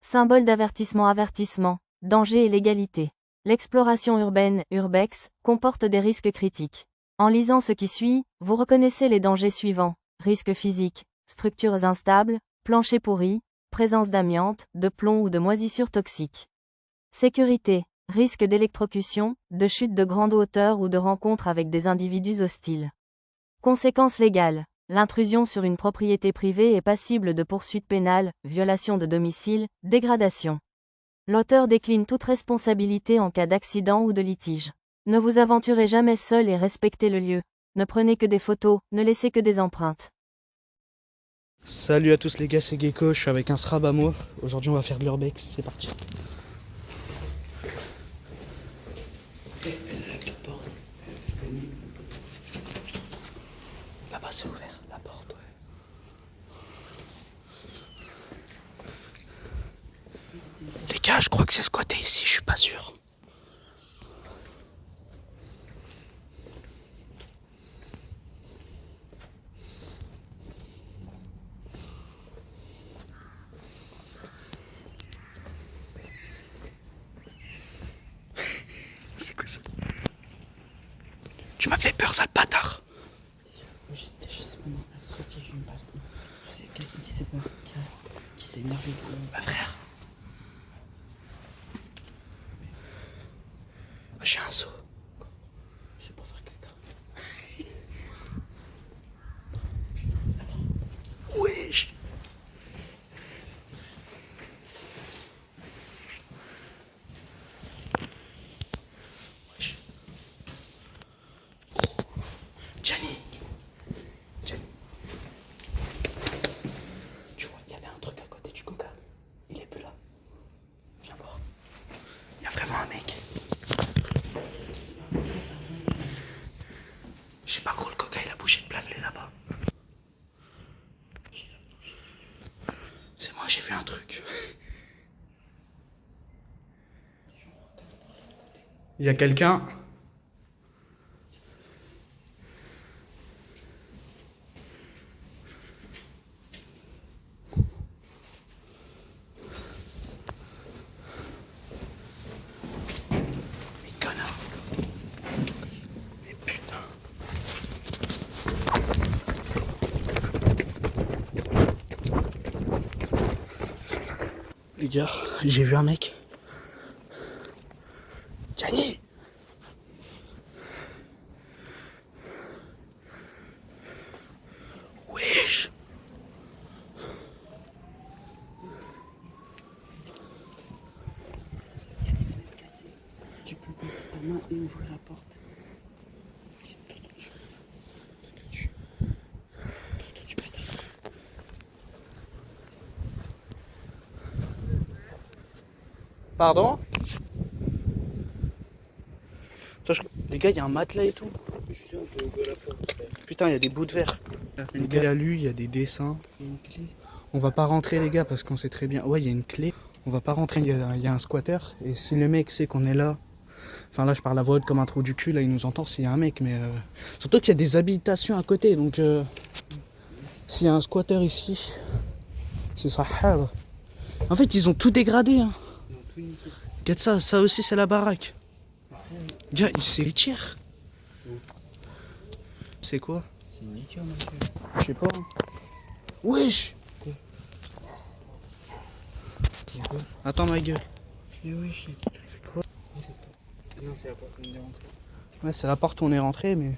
Symbole d'avertissement, avertissement, danger et légalité. L'exploration urbaine, urbex, comporte des risques critiques. En lisant ce qui suit, vous reconnaissez les dangers suivants. Risques physiques, structures instables, planchers pourris, présence d'amiante, de plomb ou de moisissures toxiques. Sécurité, risque d'électrocution, de chute de grande hauteur ou de rencontre avec des individus hostiles. Conséquences légales. L'intrusion sur une propriété privée est passible de poursuites pénales, violation de domicile, dégradation. L'auteur décline toute responsabilité en cas d'accident ou de litige. Ne vous aventurez jamais seul et respectez le lieu. Ne prenez que des photos, ne laissez que des empreintes. Salut à tous les gars, c'est Gecko, je suis avec un SRAB à moi. Aujourd'hui on va faire de l'urbex, c'est parti. Là-bas c'est ouvert, la porte. Ouais. Les gars, je crois que c'est squatté ici, je suis pas sûr. C'est quoi ça? Tu m'as fait peur, sale bâtard. Je sais pas, moi, j'ai une passe. Je sais qui sait pas, qui s'est énervé. Ma frère. J'ai un seau. C'est pour faire caca. Wesh. Gianni. Tu vois, il y avait un truc à côté du coca. Il est plus là. Viens voir. Il y a vraiment un mec. Je sais pas gros, le coca il a bougé de place, il est là-bas. C'est moi, j'ai vu un truc. Il y a quelqu'un. Mais connard. Mais putain. Les gars, j'ai vu un mec. Gianni. Wesh. Tu peux passer ta main et ouvrir la porte. Pardon? Les gars, il y a un matelas et tout. Putain, il y a des bouts de verre. Les gars, il y a lui, il y a des dessins. On va pas rentrer, les gars, parce qu'on sait très bien. Ouais, il y a une clé. On va pas rentrer, il y a un squatter. Et si le mec sait qu'on est là. Enfin, là, je parle à voix haute comme un trou du cul. Là, il nous entend s'il y a un mec. Mais surtout qu'il y a des habitations à côté. Donc, s'il y a un squatter ici, ce sera hard. En fait, ils ont tout dégradé. Hein. Regarde ça, ça aussi, c'est la baraque. Gars, c'est les tiers. C'est quoi? C'est une litière, mon gars. Je sais pas. Wesh. C'est quoi? Attends ma gueule. Mais oui, je sais. C'est quoi? Non, c'est la porte où on est rentré. Ouais, c'est la porte où on est rentré, mais...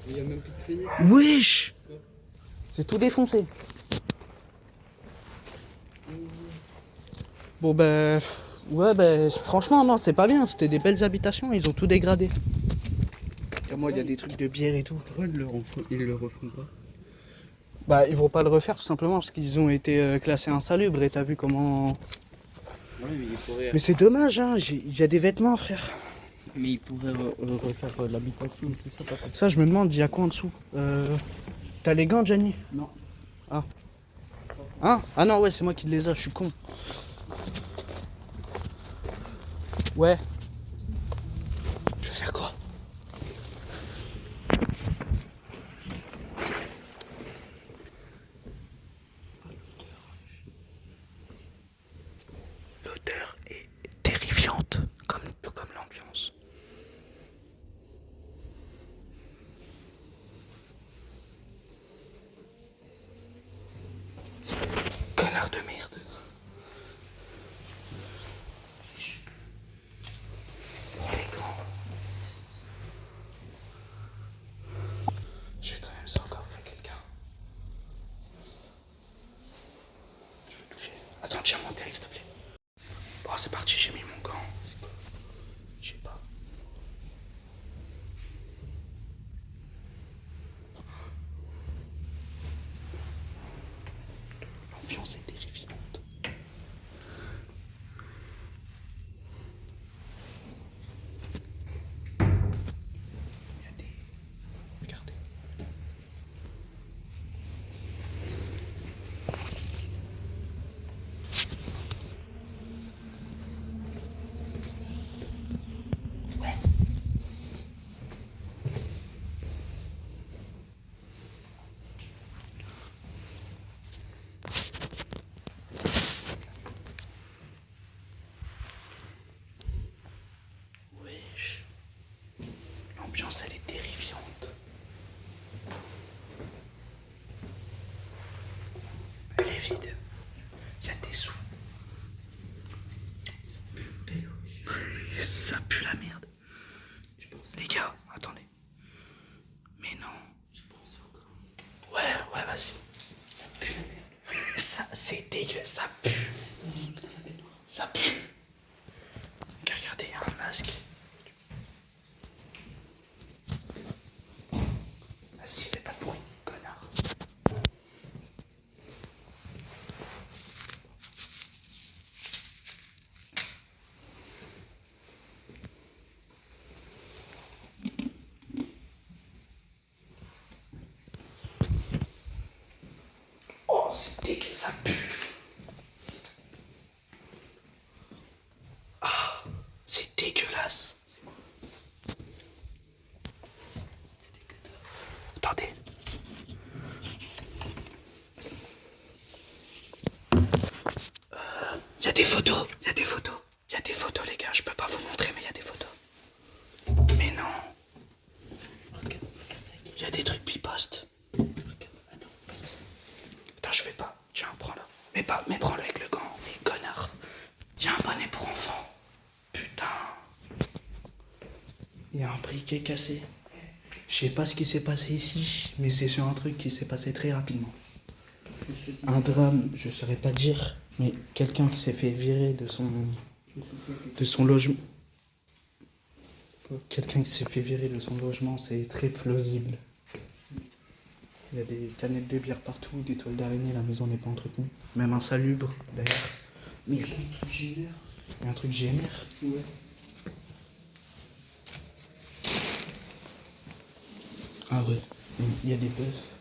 Il y a même plus de fenêtre. Wesh. C'est tout défoncé. Bon bah... Ouais bah franchement non, c'est pas bien, c'était des belles habitations, ils ont tout dégradé. Moi il y a des trucs de bière et tout. Pourquoi ils le refont pas? Bah ils vont pas le refaire tout simplement parce qu'ils ont été classés insalubres et t'as vu comment... Ouais, mais il pourrait. Mais c'est dommage hein, il y a des vêtements frère. Mais il pourrait refaire l'habitation et tout ça, pas comme ça. Ça je me demande, il y a quoi en dessous T'as les gants Gianni? Non. Ah. Hein? Ah non ouais c'est moi qui les ai, je suis con. Ouais. Tu veux faire quoi? Attends, tiens mon tel, s'il te plaît. Bon, c'est parti, j'ai mis mon gant. Je sais pas. L'ambiance est terrifiante. Il y a des... Regardez. Wesh. L'ambiance, elle est terrifiante. Elle est vide. Il y a des sous. Ça pue la merde. Les gars, attendez. Mais non. Ouais, vas-y. Ça pue la merde. Ça, c'est dégueu, ça pue. Ça pue. Regardez, il y a un masque. Vas-y, fais pas de bruit, connard. Oh, c'est dégueu, ça pue. Ah, c'est dégueulasse. Attendez. Il y a des photos, il y a des photos. Il y a des photos, les gars, je peux pas vous montrer, mais il y a des photos. Mais non. Regarde ça. Il y a des trucs bipost. Attends, je fais pas. Tiens, prends-le. Mais prends-le avec le gant, mais connard. Il y a un bonnet pour enfants. Putain. Il y a un briquet cassé. Je sais pas ce qui s'est passé ici, mais c'est sur un truc qui s'est passé très rapidement. Un drame, je saurais pas dire, mais quelqu'un qui s'est fait virer de son logement. Quelqu'un qui s'est fait virer de son logement, c'est très plausible. Il y a des canettes de bière partout, des toiles d'araignée, la maison n'est pas entretenue. Même insalubre, d'ailleurs. Mais il y a un truc GNR. Ouais. Ah ouais, il y a des buzz.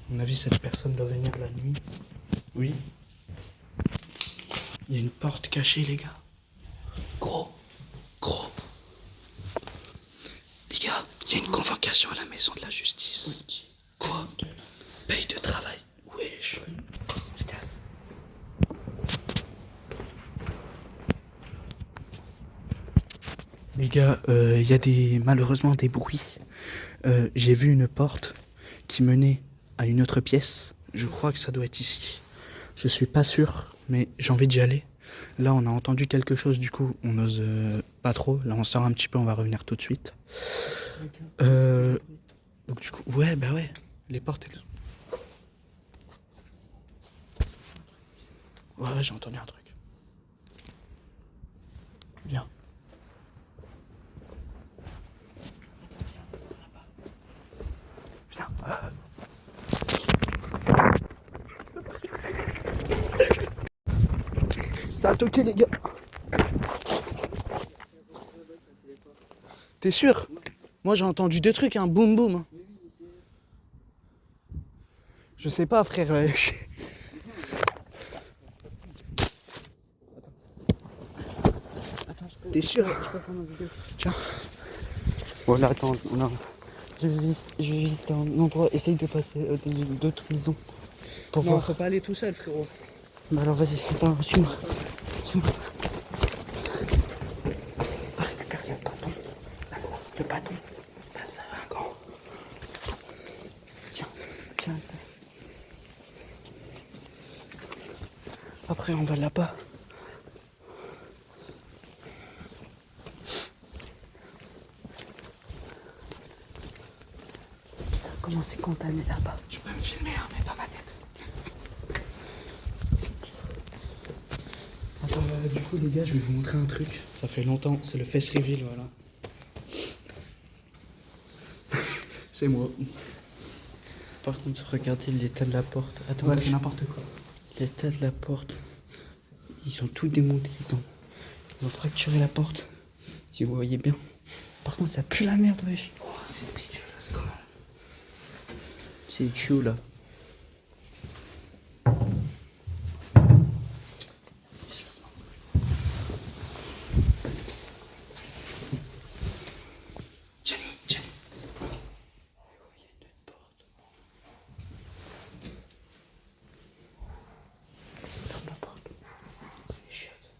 À mon avis, cette personne doit venir la nuit. Oui. Il y a une porte cachée, les gars. Gros. Les gars, il y a une convocation à la maison de la justice. Quoi? Paye de travail. Wesh. Je casse. Les gars, il y a malheureusement des bruits. J'ai vu une porte qui menait à une autre pièce. Je crois que ça doit être ici. Je suis pas sûr, mais j'ai envie d'y aller. Là, on a entendu quelque chose, du coup, on n'ose pas trop. Là, on sort un petit peu, on va revenir tout de suite. Donc, du coup, ouais, les portes, elles... Ouais, j'ai entendu un truc. Viens. Viens. Ça a toqué, les gars. T'es sûr? Moi, j'ai entendu deux trucs, hein, boum boum. Hein. Je sais pas, frère. T'es sûr? Tiens. Voilà, attends, je vais visiter un endroit, essaye de passer d'autres maisons. Pour Non, voir. faut pas aller tout seul, frérot. Bah alors vas-y, attends, suis-moi. Ah, récupère le bâton. Le bâton. Là, ça va encore. Tiens. Après, on va là-bas. comment c'est condamné là-bas. Tu peux me filmer, hein, mais pas ma tête. Attends, du coup, les gars, je vais vous montrer un truc. Ça fait longtemps, c'est le face reveal, voilà. C'est moi. Par contre, regardez l'état de la porte. Attends, Ouais, c'est n'importe quoi. l'état de la porte. Ils ont tout démonté. Ils ont fracturé la porte. Si vous voyez bien. Par contre, ça pue la merde, wesh. Oh, c'est dégueulasse, quand même. C'est chaud là. Jenny, Jenny. Ferme la porte. C'est chiotte.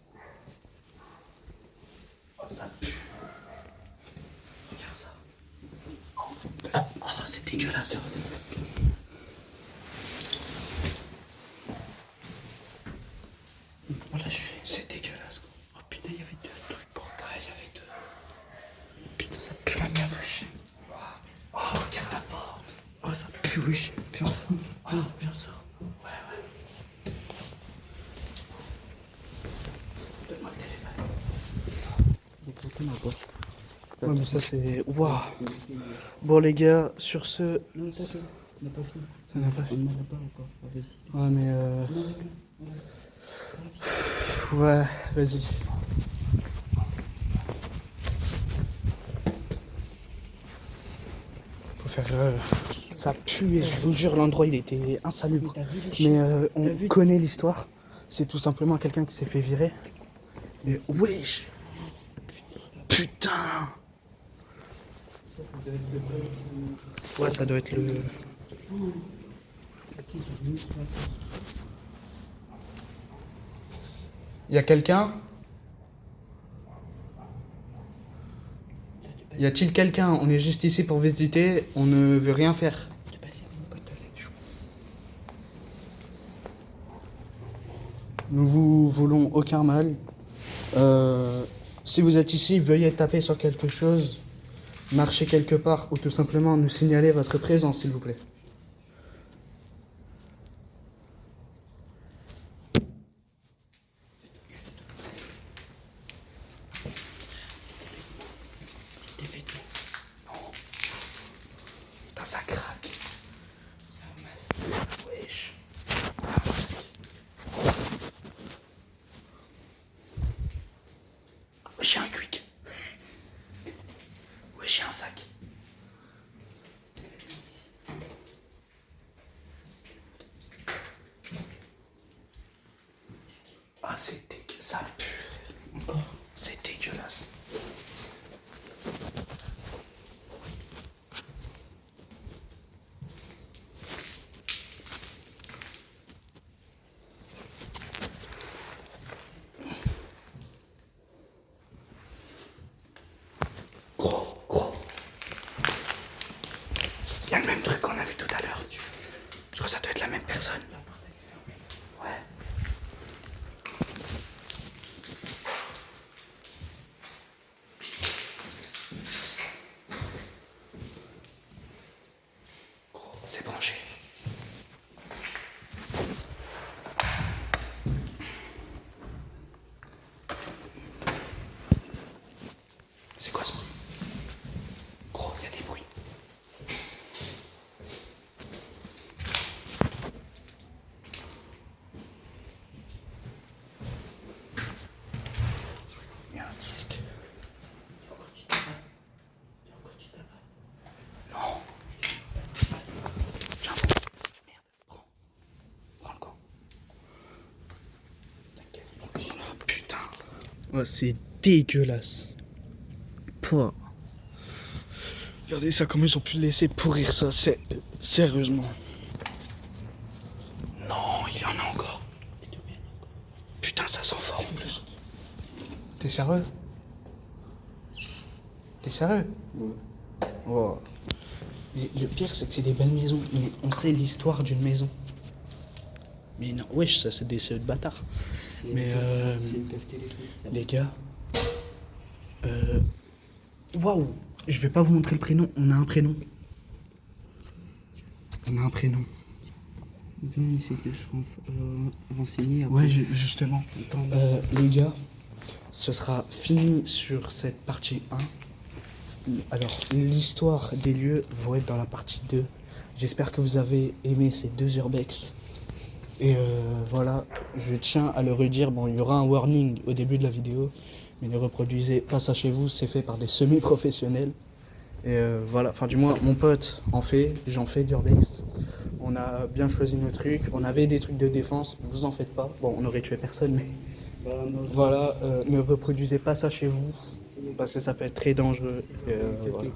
Oh, ça pue. Regarde ça. Oh, c'est dégueulasse. Voilà, je vais. C'est dégueulasse, gros. Oh putain, il y avait deux trucs pour Ouais, il y avait deux. putain, ça pue la merde, wesh. Oh, regarde la porte. Oh, ça pue, wesh. Viens, on sort. Viens, on sort. Donne-moi le téléphone. Il y a quelqu'un là-bas. Ouais, mais ça, c'est. Waouh. Bon, les gars, sur ce. Non, ça, on n'a pas fini. Ça n'a pas fini. On n'en a pas encore. Ah, vas-y. Ouais, mais. Ouais, vas-y. Faut faire. Ça pue, et je vous jure, l'endroit il était insalubre. T'as vu les Mais chiens on T'as vu connaît l'histoire. C'est tout simplement quelqu'un qui s'est fait virer. Mais wesh! Putain! Ouais, ça doit être le. Y a quelqu'un? Y a-t-il quelqu'un? On est juste ici pour visiter, on ne veut rien faire. De passer avec une boîte de lettres. Nous vous voulons aucun mal. Si vous êtes ici, veuillez taper sur quelque chose, marcher quelque part ou tout simplement nous signaler votre présence, s'il vous plaît. Des vêtements. Putain, ça craque. C'est un masque. Wesh. Wesh, y'a un quick. Wesh, y'a un sac. Ah, c'est dégueulasse. Ça pue, frère. Encore. C'est dégueulasse. Gros. Il y a le même truc qu'on a vu tout à l'heure. Je crois que ça doit être la même personne. Ouais. Gros, c'est branché. C'est quoi ce bruit? Gros, il y a des bruits. Il y a un disque. Non. Tiens, merde, prends le gant. Oh, putain. Oh, c'est dégueulasse. Pouah. Regardez ça, comment ils ont pu le laisser pourrir ça, c'est... Sérieusement. Non, il y en a encore. Putain, ça sent fort en plus. T'es sérieux? T'es sérieux? Oh. Et le pire, c'est que c'est des belles maisons. Mais on sait l'histoire d'une maison. Mais non, wesh, ça c'est des CE de bâtards. Mais C'est une PF téléphonique. les gars, waouh, je vais pas vous montrer le prénom, on a un prénom. On a un prénom. Viens, on essaie de se renseigner. Après. Ouais, justement. Attends, Les gars, ce sera fini sur cette partie 1. Alors, l'histoire des lieux va être dans la partie 2. J'espère que vous avez aimé ces 2 urbex. Et voilà, je tiens à le redire. Bon, il y aura un warning au début de la vidéo, mais ne reproduisez pas ça chez vous, c'est fait par des semi-professionnels. Et voilà, enfin du moins mon pote en fait, j'en fais d'urbex. On a bien choisi nos trucs, on avait des trucs de défense, vous en faites pas. Bon, on aurait tué personne, mais voilà, ne reproduisez pas ça chez vous, parce que ça peut être très dangereux. Et, voilà.